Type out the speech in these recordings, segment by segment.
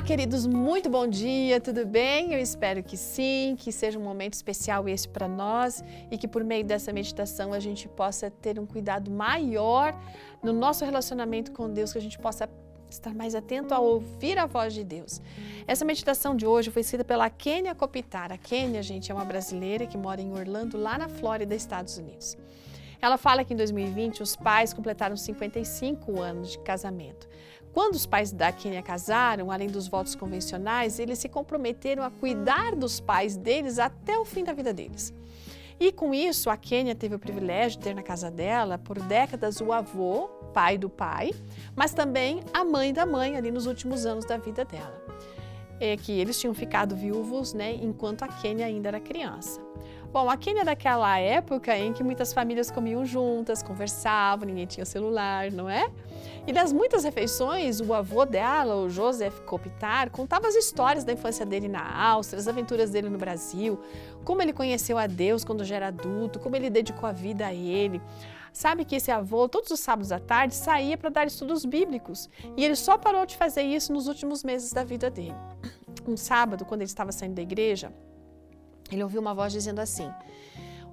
queridos, muito bom dia, tudo bem? Eu espero que sim, que seja um momento especial esse para nós e que por meio dessa meditação a gente possa ter um cuidado maior no nosso relacionamento com Deus, que a gente possa estar mais atento a ouvir a voz de Deus. Essa meditação de hoje foi escrita pela Kênia Kopitar. A Kênia, gente, é uma brasileira que mora em Orlando, lá na Flórida, Estados Unidos. Ela fala que em 2020 os pais completaram 55 anos de casamento. Quando os pais da Kênia casaram, além dos votos convencionais, eles se comprometeram a cuidar dos pais deles até o fim da vida deles. E com isso, a Kênia teve o privilégio de ter na casa dela, por décadas, o avô, pai do pai, mas também a mãe da mãe, ali nos últimos anos da vida dela. Que eles tinham ficado viúvos, enquanto a Kênia ainda era criança. Bom, a Kênia é daquela época em que muitas famílias comiam juntas, conversavam, ninguém tinha celular, não é? E nas muitas refeições, o avô dela, o Joseph Kopitar, contava as histórias da infância dele na Áustria, as aventuras dele no Brasil, como ele conheceu a Deus quando já era adulto, como ele dedicou a vida a ele. Sabe que esse avô, todos os sábados à tarde, saía para dar estudos bíblicos e ele só parou de fazer isso nos últimos meses da vida dele. Um sábado, quando ele estava saindo da igreja, ele ouviu uma voz dizendo assim: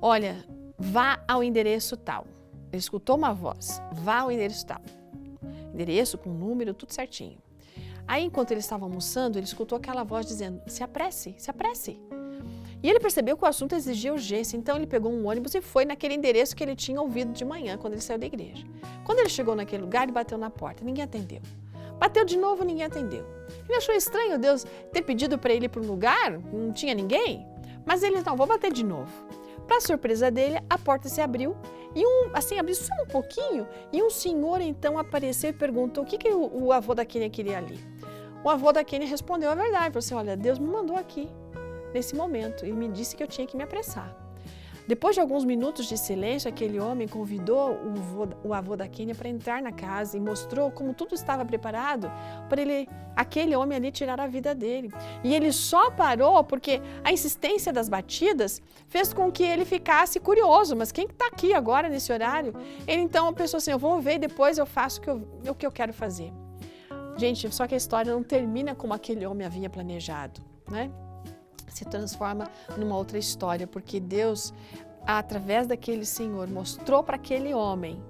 olha, vá ao endereço tal. Ele escutou uma voz: vá ao endereço tal. Endereço com número, tudo certinho. Aí, enquanto ele estava almoçando, ele escutou aquela voz dizendo: se apresse, se apresse. E ele percebeu que o assunto exigia urgência, então ele pegou um ônibus e foi naquele endereço que ele tinha ouvido de manhã, quando ele saiu da igreja. Quando ele chegou naquele lugar, ele bateu na porta, ninguém atendeu. Bateu de novo, ninguém atendeu. Ele achou estranho Deus ter pedido para ele ir para um lugar, não tinha ninguém, mas ele, não, vou bater de novo. Para surpresa dele, a porta se abriu e abriu só um pouquinho e um senhor então apareceu e perguntou o que o avô da Kênia queria ali. O avô da Kênia respondeu a verdade, falou assim: olha, Deus me mandou aqui nesse momento e me disse que eu tinha que me apressar. Depois de alguns minutos de silêncio, aquele homem convidou o avô da Kênia para entrar na casa e mostrou como tudo estava preparado para aquele homem ali tirar a vida dele. E ele só parou porque a insistência das batidas fez com que ele ficasse curioso. Mas quem está aqui agora nesse horário? Ele então pensou assim: eu vou ver e depois eu faço o que eu quero fazer. Gente, só que a história não termina como aquele homem havia planejado, né? Se transforma numa outra história, porque Deus, através daquele senhor, mostrou para aquele homem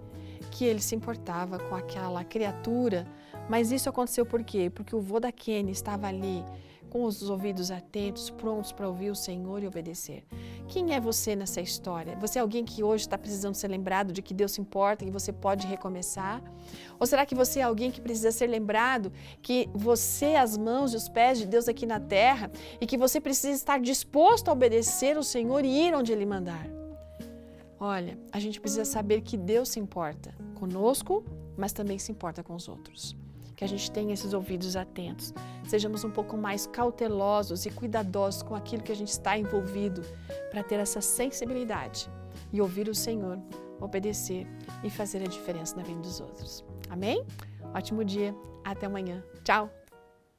que ele se importava com aquela criatura. Mas isso aconteceu por quê? Porque o vô da Kênia estava ali com os ouvidos atentos, prontos para ouvir o Senhor e obedecer. Quem é você nessa história? Você é alguém que hoje está precisando ser lembrado de que Deus se importa e que você pode recomeçar? Ou será que você é alguém que precisa ser lembrado que você é as mãos e os pés de Deus aqui na terra e que você precisa estar disposto a obedecer o Senhor e ir onde Ele mandar? Olha, a gente precisa saber que Deus se importa conosco, mas também se importa com os outros. Que a gente tenha esses ouvidos atentos, sejamos um pouco mais cautelosos e cuidadosos com aquilo que a gente está envolvido para ter essa sensibilidade e ouvir o Senhor, obedecer e fazer a diferença na vida dos outros. Amém? Ótimo dia, até amanhã. Tchau!